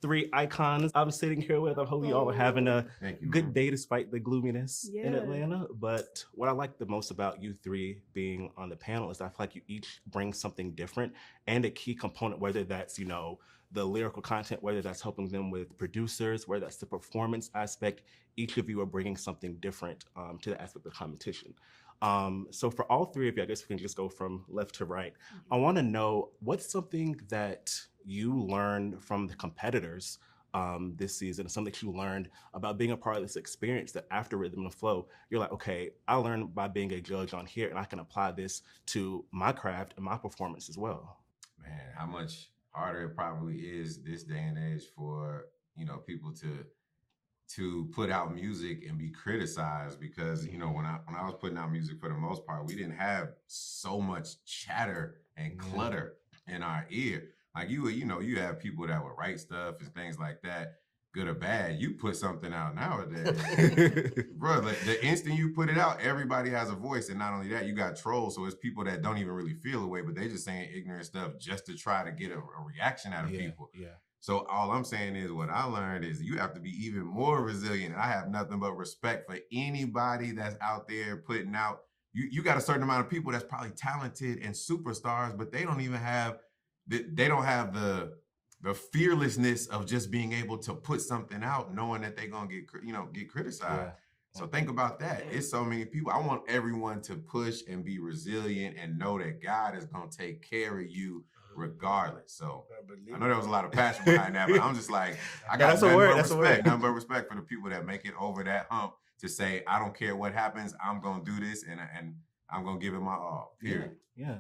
three icons I'm sitting here with. I hope you all are having a good day despite the gloominess in Atlanta. But what I like the most about you three being on the panel is I feel like you each bring something different and a key component, whether that's, you know, the lyrical content, whether that's helping them with producers, whether that's the performance aspect. Each of you are bringing something different to the aspect of competition. So for all three of you, I guess we can just go from left to right. I want to know what's something that you learned from the competitors this season, something that you learned about being a part of this experience that after Rhythm and Flow, you're like, okay, I learned by being a judge on here and I can apply this to my craft and my performance as well. Man, how much harder it probably is this day and age for, you know, people to put out music and be criticized, because, you know, when I was putting out music, for the most part, we didn't have so much chatter and clutter in our ear. Like you know, you have people that would write stuff and things like that, good or bad. You put something out nowadays, bro, like the instant you put it out, everybody has a voice. And not only that, you got trolls. So it's people that don't even really feel the way, but they just saying ignorant stuff just to try to get a reaction out of people. Yeah. So all I'm saying is, what I learned is you have to be even more resilient. I have nothing but respect for anybody that's out there putting out. You got a certain amount of people that's probably talented and superstars, but they don't even have the fearlessness of just being able to put something out, knowing that they're gonna get criticized. Yeah. So think about that. It's so many people. I want everyone to push and be resilient and know that God is gonna take care of you regardless. So I know there was a lot of passion behind that, but I'm just like, I got nothing but respect for the people that make it over that hump to say, I don't care what happens, I'm gonna do this and I'm gonna give it my all. Period. Yeah,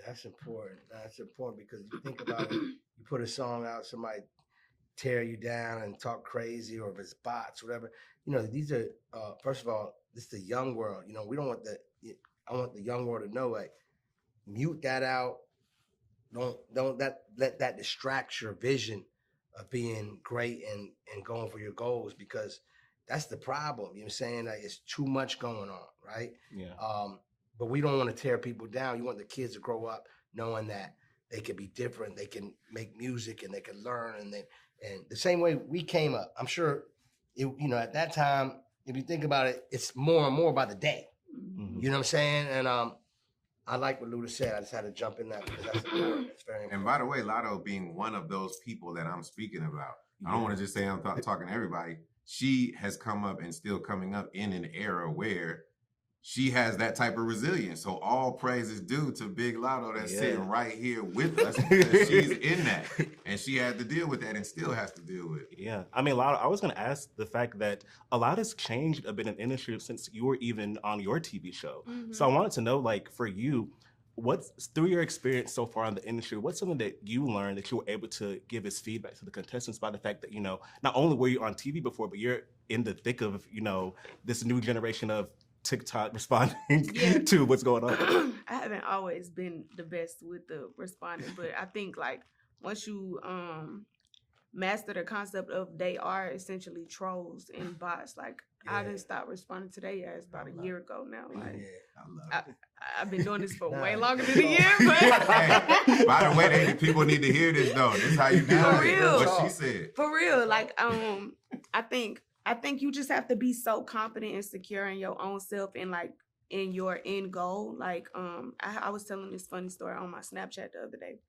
that's important. That's important because you think about it, you put a song out, somebody tear you down and talk crazy, or if it's bots, whatever. You know, these are first of all, this is the young world. You know, we don't want I want the young world to know, like, mute that out. Don't let that distract your vision of being great and going for your goals, because that's the problem. You know what I'm saying? Like, it's too much going on, right? Yeah. But we don't want to tear people down. You want the kids to grow up knowing that they can be different, they can make music, and they can learn, and the same way we came up. I'm sure, you know, at that time, if you think about it, it's more and more by the day. Mm-hmm. You know what I'm saying? And I like what Luda said. I just had to jump in that because that's important. It's very important. And by the way, Latto being one of those people that I'm speaking about, I don't want to just say I'm talking to everybody. She has come up and still coming up in an era where she has that type of resilience. So all praise is due to Big Latto that's sitting right here with us, because she's in that. And she had to deal with that and still has to deal with it. Yeah. I mean, Latto, I was going to ask the fact that a lot has changed a bit in the industry since you were even on your TV show. Mm-hmm. So I wanted to know, like, for you, what's, through your experience so far in the industry, what's something that you learned that you were able to give as feedback to the contestants by the fact that, you know, not only were you on TV before, but you're in the thick of, you know, this new generation of TikTok responding to what's going on? I haven't always been the best with the responding, but I think, like, once you master the concept of they are essentially trolls and bots, like, I didn't stop responding to their ass about a year ago now. Like, I've been doing this for way longer than a year. But hey, by the way, people need to hear this though. This is how you do for real. What she said. For real, like, I think you just have to be so confident and secure in your own self and, like, in your end goal. Like, I was telling this funny story on my Snapchat the other day.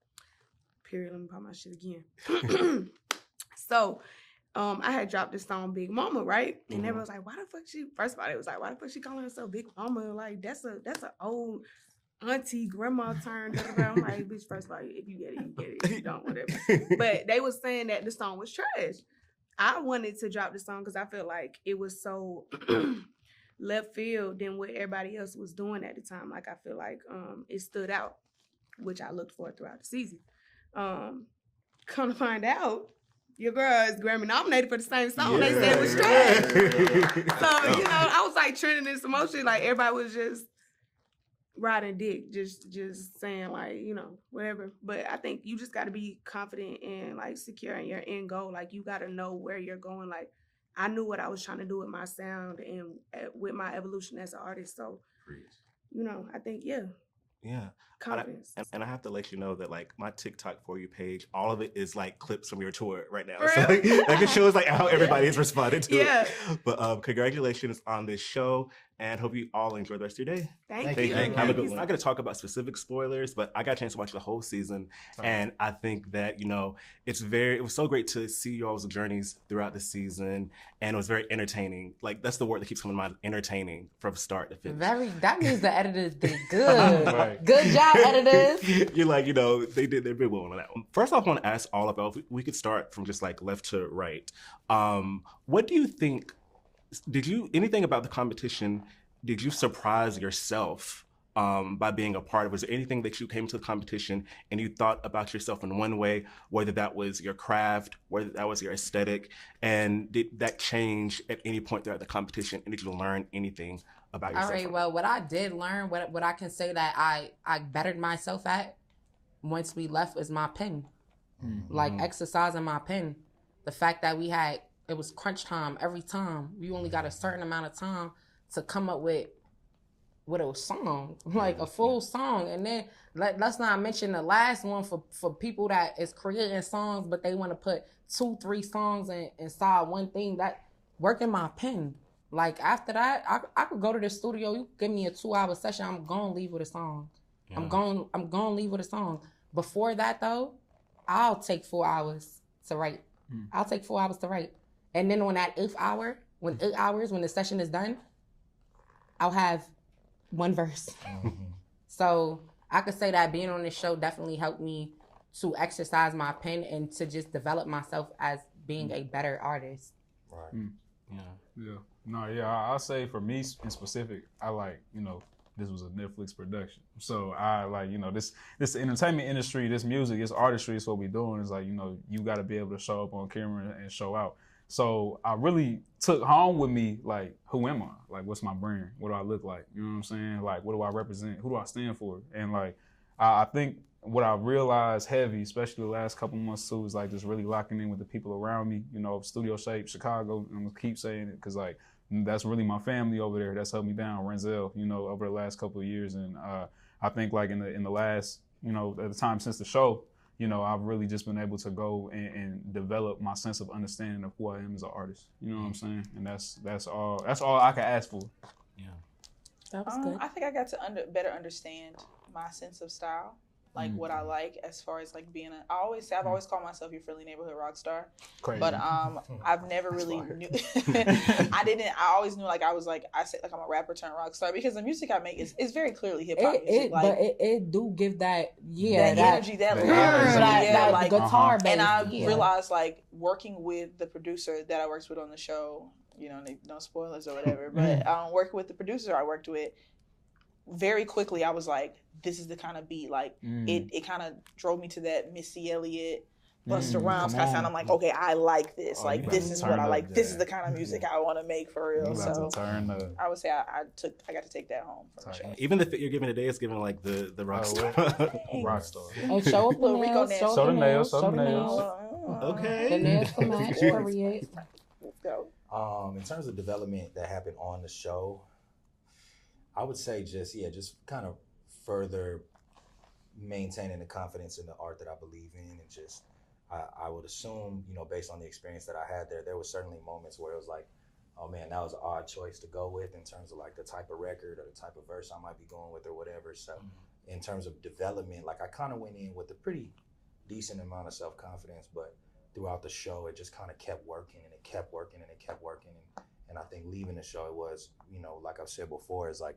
Period. Let me pop my shit again. So, I had dropped this song Big Mama, right? And everyone was like, why the fuck she, first of all, it was like, why the fuck she calling herself Big Mama? Like, that's an old auntie, grandma term. I'm like, bitch, first of all, if you get it, you get it. If you don't, whatever. But they was saying that the song was trash. I wanted to drop the song because I felt like it was so left field than what everybody else was doing at the time. Like, I feel like it stood out, which I looked for throughout the season. Come to find out, your girl is Grammy nominated for the same song they said was trash. So, you know, I was like trending this emotion. Like, everybody was just riding dick, just saying, like, you know, whatever. But I think you just got to be confident and, like, secure in your end goal. Like, you got to know where you're going. Like, I knew what I was trying to do with my sound and with my evolution as an artist. So, you know, I think, Yeah. Confidence. And I have to let you know that like my TikTok For You page, all of it is like clips from your tour right now. For So real? like it shows like how everybody is responding to Yeah. it. But congratulations on this show and hope you all enjoy the rest of your day. Thank you. you. Have a good one. I'm going to talk about specific spoilers, but I got a chance to watch the whole season. And I think that, you know, it was so great to see y'all's journeys throughout the season. And it was very entertaining. Like, that's the word that keeps coming to mind, entertaining from start to finish. That means the editors did good. Right. Good job, editors. You're like, you know, they did their big one on that one. First off, I want to ask all of y'all, if we could start from just like left to right. What do you think, anything about the competition, did you surprise yourself by being a part of? Was there anything that you came to the competition and you thought about yourself in one way, whether that was your craft, whether that was your aesthetic, and did that change at any point throughout the competition, and did you learn anything about yourself? All right, well, what I did learn, what I can say that I bettered myself at once we left is my pen. Mm-hmm. Like exercising my pen. The fact that it was crunch time every time. You only got a certain amount of time to come up with a song, like a full song. And then let's not mention the last one for people that is creating songs, but they want to put 2-3 songs inside one thing. That working my pen. Like after that, I could go to the studio. You give me a 2-hour session, I'm gonna leave with a song. Yeah. I'm gonna leave with a song. Before that though, I'll take 4 hours to write. I'll take 4 hours to write. And then on that 8th hour, when the session is done, I'll have one verse. Mm-hmm. So I could say that being on this show definitely helped me to exercise my pen and to just develop myself as being a better artist. Right. I'll say for me in specific, I like, you know, this was a Netflix production. So I like, you know, this entertainment industry, this music, this artistry is what we're doing. Is like, you know, you got to be able to show up on camera and show out. So I really took home with me, like, who am I? Like, what's my brand? What do I look like? You know what I'm saying? Like, what do I represent? Who do I stand for? And like, I think what I realized heavy, especially the last couple months too, is like just really locking in with the people around me. You know, Studio Shape, Chicago. I'm gonna keep saying it because like that's really my family over there. That's helped me down. Renzel, you know, over the last couple of years, and I think like in the last, you know, at the time since the show, you know, I've really just been able to go and develop my sense of understanding of who I am as an artist. You know what I'm saying? And that's all I can ask for. Yeah, that was good. I think I got to better understand my sense of style. Like what I like as far as like being I've always called myself your friendly neighborhood rock star. Crazy. But I've never really knew I always knew like I say like I'm a rapper turned rock star because the music I make is very clearly hip hop music. But it do give that energy, that guitar bass. And I realized like working with the producer that I worked with on the show, you know, no spoilers or whatever, but working with the producer I worked with, very quickly I was like, this is the kind of beat, like it kind of drove me to that Missy Elliott, Busta Rhymes kind of sound. I'm like, okay, I like this. Like this is what I like. This is the kind of music I want to make for real. So I would say I got to take that home from the show. Even the fit you're giving today is giving like the rock star. Rock star. And show up the nails. Show the nails. Okay. The nails to match. Period. Let's go. In terms of development that happened on the show, I would say just kind of further maintaining the confidence in the art that I believe in, and just I would assume, you know, based on the experience that I had there were certainly moments where it was like, oh man, that was an odd choice to go with in terms of like the type of record or the type of verse I might be going with or whatever. So in terms of development, like I kind of went in with a pretty decent amount of self-confidence, but throughout the show it just kind of kept working and it kept working and it kept working. And I think leaving the show, it was, you know, like I've said before, is like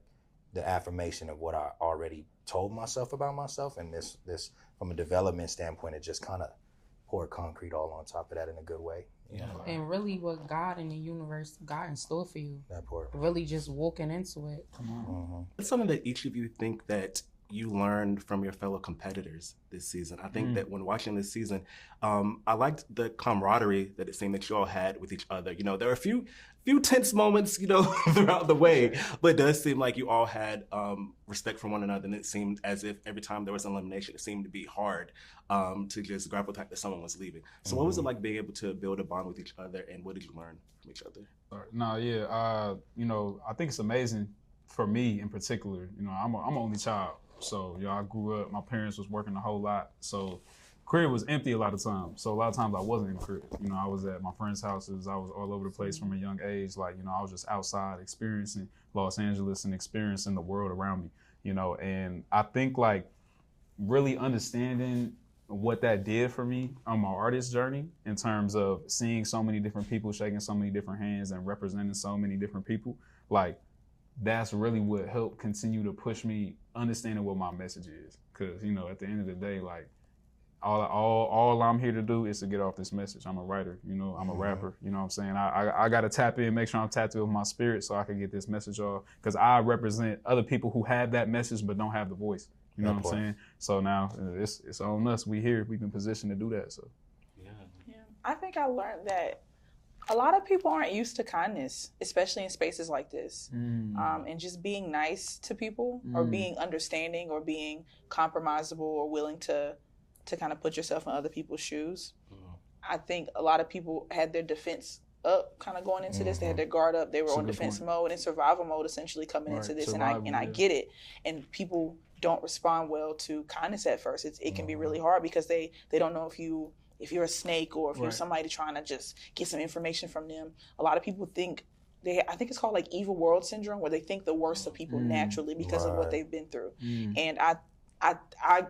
the affirmation of what I already told myself about myself. And this from a development standpoint, it just kind of poured concrete all on top of that in a good way. You know? And really what God in the universe got in store for you. That part. Really just walking into it. It's something that each of you think that you learned from your fellow competitors this season. I think that when watching this season, I liked the camaraderie that it seemed that you all had with each other. You know, there are a few tense moments, you know, throughout the way, but it does seem like you all had respect for one another, and it seemed as if every time there was an elimination, it seemed to be hard to just grapple with the fact that someone was leaving. So what was it like being able to build a bond with each other, and what did you learn from each other? You know, I think it's amazing for me in particular. You know, I'm an only child. So, I grew up, my parents was working a whole lot. So crib was empty a lot of times. So a lot of times I wasn't in the crib. I was at my friends' houses. I was all over the place from a young age. Like, I was just outside experiencing Los Angeles and experiencing the world around me, and I think like really understanding what that did for me on my artist journey in terms of seeing so many different people, shaking so many different hands and representing so many different people, like that's really what helped continue to push me understanding what my message is. Cause, at the end of the day, like all I'm here to do is to get off this message. I'm a writer, I'm a rapper, you know what I'm saying? I got to tap in, make sure I'm tapped in with my spirit so I can get this message off. Cause I represent other people who have that message but don't have the voice. You know what I'm saying? So now it's on us. We here. We've been positioned to do that. So yeah. I think I learned that a lot of people aren't used to kindness, especially in spaces like this. And just being nice to people or being understanding or being compromisable or willing to kind of put yourself in other people's shoes. I think a lot of people had their defense up kind of going into this. They had their guard up. They were on defense mode and survival mode essentially coming into this. Survival, and I get it. And people don't respond well to kindness at first. It can be really hard because they don't know if you're a snake or if you're somebody trying to just get some information from them. A lot of people think I think it's called like evil world syndrome, where they think the worst of people naturally because of what they've been through. And I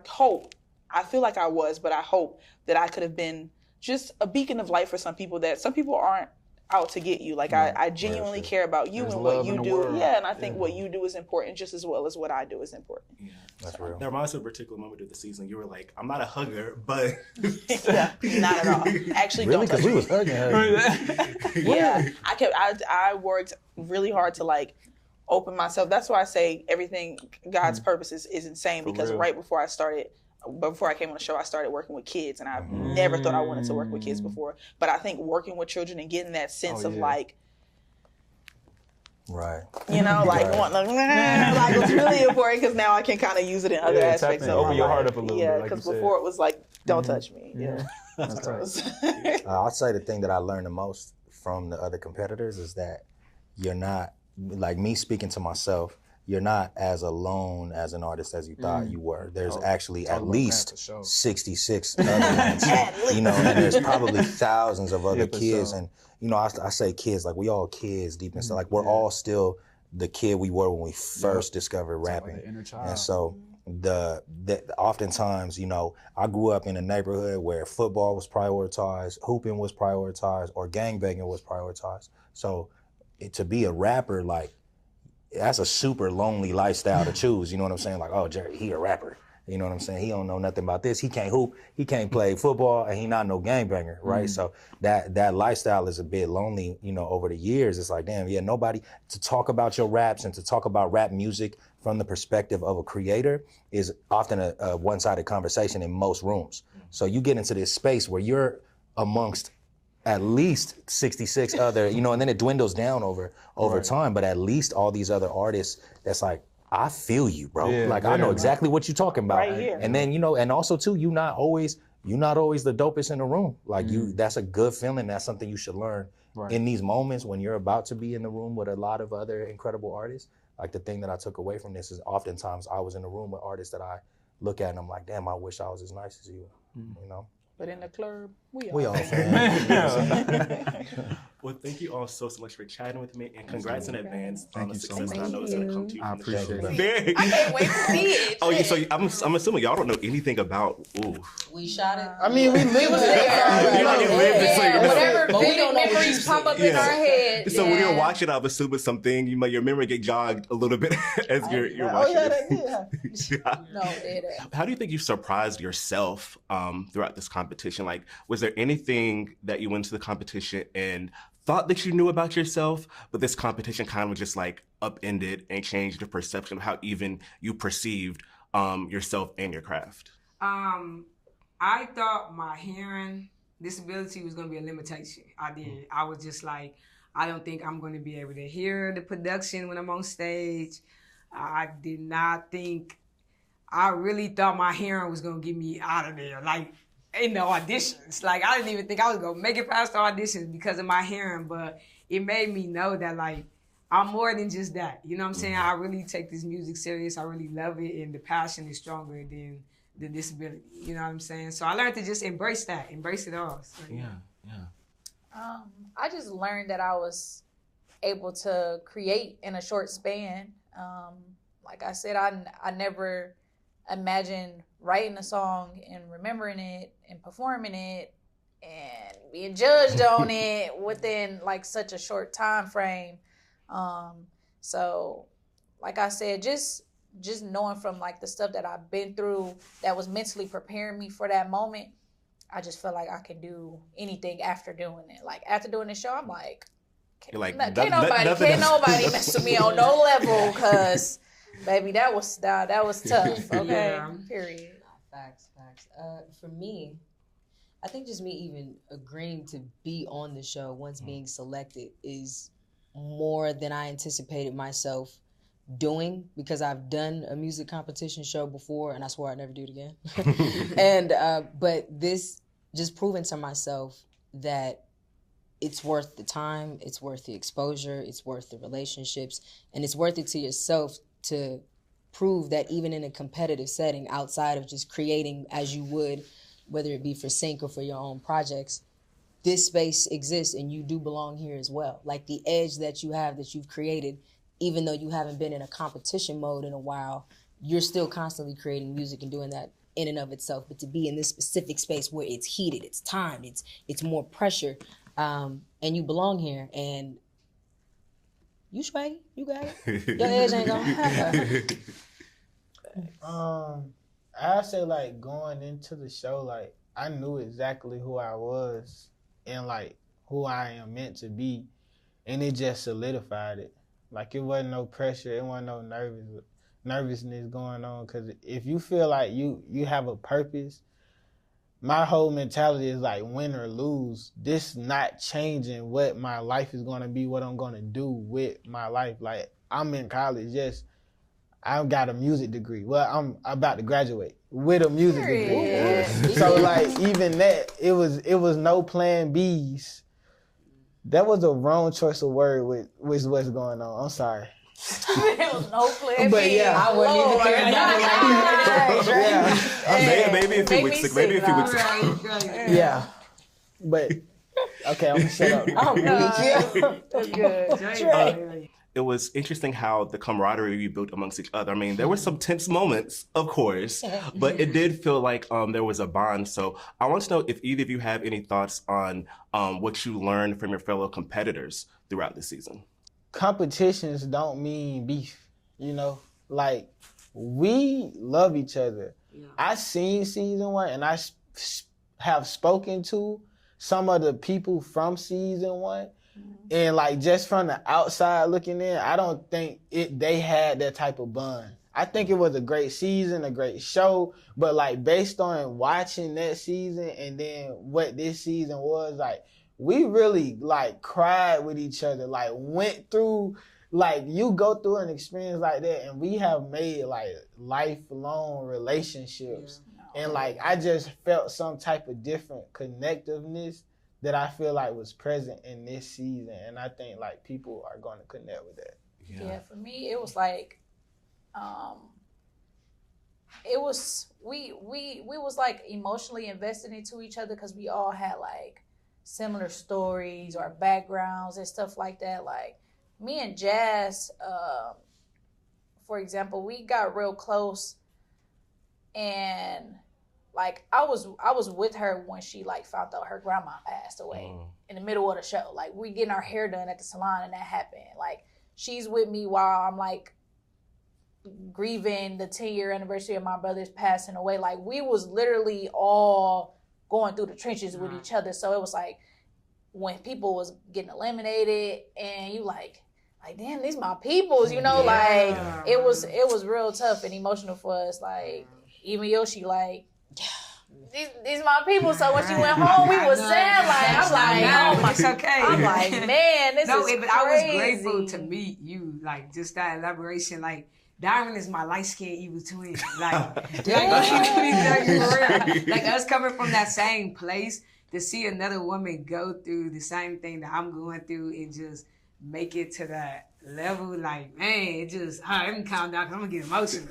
hope, I feel like I was, but I hope that I could have been just a beacon of light for some people, that some people aren't out to get you. Like I genuinely care about you and what you do. World. Yeah, and I think what you do is important just as well as what I do is important. Yeah, that's real. That reminds me of a particular moment of the season. You were like, I'm not a hugger, but yeah, not at all. Actually, really? don't touch Because we me. was hugging her. Yeah, I worked really hard to like open myself. That's why I say everything God's purpose is insane, because real. right before I came on the show, I started working with kids, and I never thought I wanted to work with kids before. But I think working with children and getting that sense of like, right, like it's really important, because now I can kind of use it in other aspects. Open your heart up a little bit. Yeah, like because before it was like, don't touch me. Yeah, that's right. I'll say the thing that I learned the most from the other competitors is that you're not, like me speaking to myself, you're not as alone as an artist as you thought you were. There's actually at least 66 other ones, and there's probably thousands of other kids. And, I say kids, like we all kids deep inside, like we're all still the kid we were when we first discovered rapping. Like the inner child. And so oftentimes, I grew up in a neighborhood where football was prioritized, hooping was prioritized, or gangbanging was prioritized. So to be a rapper, like, that's a super lonely lifestyle to choose. You know what I'm saying? Like, oh, Jerry, he a rapper. You know what I'm saying? He don't know nothing about this. He can't hoop. He can't play football, and he not no gangbanger, right? So that lifestyle is a bit lonely. Over the years, it's like, damn, nobody to talk about your raps and to talk about rap music from the perspective of a creator is often a one-sided conversation in most rooms. So you get into this space where you're amongst at least 66 other, and then it dwindles down over time, but at least all these other artists that's like, I feel you, bro. I know exactly what you're talking about. Right here. And then, and also too, you're not always the dopest in the room. Like that's a good feeling. That's something you should learn in these moments when you're about to be in the room with a lot of other incredible artists. Like the thing that I took away from this is oftentimes I was in the room with artists that I look at and I'm like, damn, I wish I was as nice as you, But in the club, we all fans. Well, thank you all so much for chatting with me, and congrats in advance on the you so success much. that I know is going to come to you. I appreciate it. Very. I can't wait to see it. Oh yeah, so I'm assuming y'all don't know anything about. Ooh. We shot it. I mean, we lived it. You lived it, so you know. Whatever But we don't know what you memories pop up Yeah. in our head. So when you're watching, I'm assuming something your memory get jogged a little bit as you're watching. No, it didn't. How do you think you surprised yourself throughout this competition? Like, was there anything that you went to the competition and thought that you knew about yourself, but this competition kind of just like upended and changed the perception of how even you perceived yourself and your craft? I thought my hearing disability was going to be a limitation. I did. I was just like, I don't think I'm going to be able to hear the production when I'm on stage. I did not think, I really thought my hearing was going to get me out of there. Like, in the auditions. Like, I didn't even think I was going to make it past the auditions because of my hearing, but it made me know that, like, I'm more than just that. You know what I'm saying? I really take this music serious. I really love it, and the passion is stronger than the disability. You know what I'm saying? So I learned to just embrace that, embrace it all. So, I just learned that I was able to create in a short span. Like I said, I never imagined writing a song and remembering it and performing it and being judged on it within like such a short time frame. So like I said, just knowing from like the stuff that I've been through that was mentally preparing me for that moment, I just feel like I can do anything after doing it. Like after doing the show, I'm like, can't nobody mess with me on no level, cause baby, that was tough. Okay, Yeah. Period. Facts. For me, I think just me even agreeing to be on the show once being selected is more than I anticipated myself doing, because I've done a music competition show before and I swore I'd never do it again. And but this just proving to myself that it's worth the time, it's worth the exposure, it's worth the relationships, and it's worth it to yourself to prove that even in a competitive setting, outside of just creating as you would, whether it be for sync or for your own projects, this space exists and you do belong here as well. Like the edge that you have, that you've created, even though you haven't been in a competition mode in a while, you're still constantly creating music and doing that in and of itself. But to be in this specific space where it's heated, it's timed, it's more pressure, and you belong here, and you swaggy, you got it. Your edge ain't gonna I'd say like going into the show, like I knew exactly who I was and like who I am meant to be, and it just solidified it. Like it wasn't no pressure, it wasn't no nervousness going on. Cause if you feel like you have a purpose, my whole mentality is like win or lose. This not changing what my life is gonna be, what I'm gonna do with my life. Like I'm in college, yes, I've got a music degree. Well, I'm about to graduate with a music degree. So like even that, it was no plan B's. That was a wrong choice of word with what's going on. I'm sorry. There was no plan. But yeah, I wouldn't even think about it. Maybe a few weeks ago. Yeah. But okay, I'm gonna shut up. That's good. It was interesting how the camaraderie we built amongst each other. I mean, there were some tense moments, of course, but it did feel like there was a bond. So I want to know if either of you have any thoughts on what you learned from your fellow competitors throughout the season. Competitions don't mean beef, you know? Like, we love each other. Yeah. I seen season 1 and I have spoken to some of the people from season 1. And like just from the outside looking in, I don't think they had that type of bond. I think it was a great season, a great show, but like based on watching that season and then what this season was, like we really like cried with each other, like went through, like you go through an experience like that and we have made like lifelong relationships. Yeah. And like I just felt some type of different connectiveness that I feel like was present in this season, and I think like people are going to connect with that. Yeah, for me it was like, it was we was like emotionally invested into each other because we all had like similar stories or backgrounds and stuff like that. Like me and Jaxs, for example, we got real close, and like I was with her when she like found out her grandma passed away in the middle of the show. Like we getting our hair done at the salon and that happened. Like she's with me while I'm like grieving the 10-year anniversary of my brother's passing away. Like we was literally all going through the trenches with each other. So it was like when people was getting eliminated and you like damn, these my peoples, you know, like it was real tough and emotional for us. Like even Yoshi, like these my people. So when she went home, we was sad. Like I'm like, oh my, it's okay. I'm like, man, this is but crazy. I was grateful to meet you. Like just that elaboration. Like Darren is my light skinned evil twin. Like, like us coming from that same place to see another woman go through the same thing that I'm going through and just make it to that level, like, man, it just, let me calm down, 'cause I'm gonna get emotional.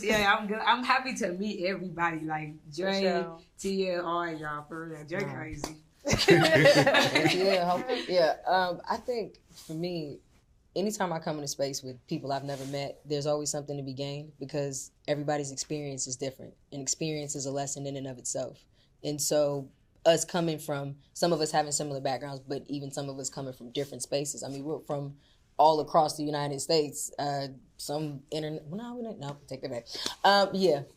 Yeah, I'm good. I'm happy to meet everybody, like Dre, Tia, all y'all, for real. Dre crazy. I think for me, anytime I come in a space with people I've never met, there's always something to be gained because everybody's experience is different. And experience is a lesson in and of itself. And so us coming from, some of us having similar backgrounds, but even some of us coming from different spaces. I mean, we're from all across the United States. Some internet, no, take that back.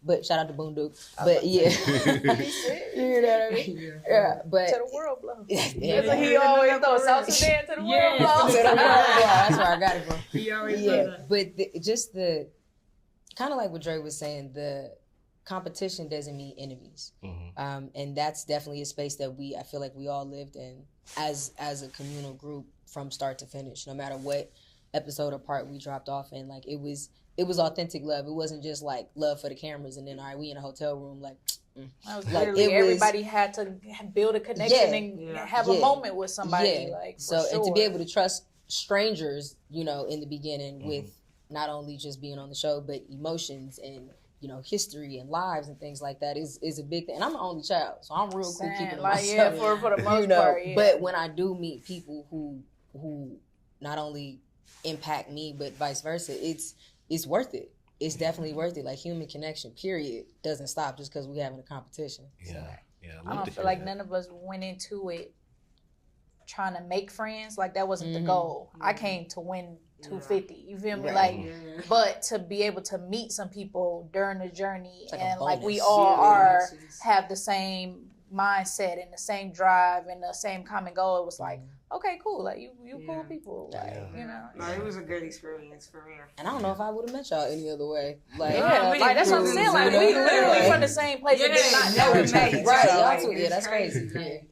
But shout out to Boondook. But yeah. You know what I mean? Yeah, but. To the world, blow. That's what he always throws. South Sudan to the world, blow. To the world, blow. That's where I got it from. He always does that. But just the, kind of like what Dre was saying, the competition doesn't mean enemies. And that's definitely a space that I feel like we all lived in as a communal group from start to finish, no matter what episode or part we dropped off in. Like it was authentic love. It wasn't just like love for the cameras and then all right, we in a hotel room like that was like everybody had to build a connection and have a moment with somebody. Like so sure. And to be able to trust strangers, in the beginning with not only just being on the show, but emotions and history and lives and things like that is a big thing. And I'm the only child, so I'm real cool keeping it myself. Yeah, for the most part. Yeah. But when I do meet people who not only impact me but vice versa, it's worth it. It's definitely worth it. Like human connection, period, doesn't stop just because we're having a competition. I don't feel like none of us went into it trying to make friends. Like that wasn't the goal. I came to win 250. You feel me? But to be able to meet some people during the journey and like we all have the same mindset and the same drive and the same common goal, it was like, okay, cool. Like you cool people. Like, No, it was a good experience for real. And I don't know if I would have met y'all any other way. Like, like that's what I'm saying. Like we literally from the same place and did not know each other. Right, y'all too. Yeah, that's crazy.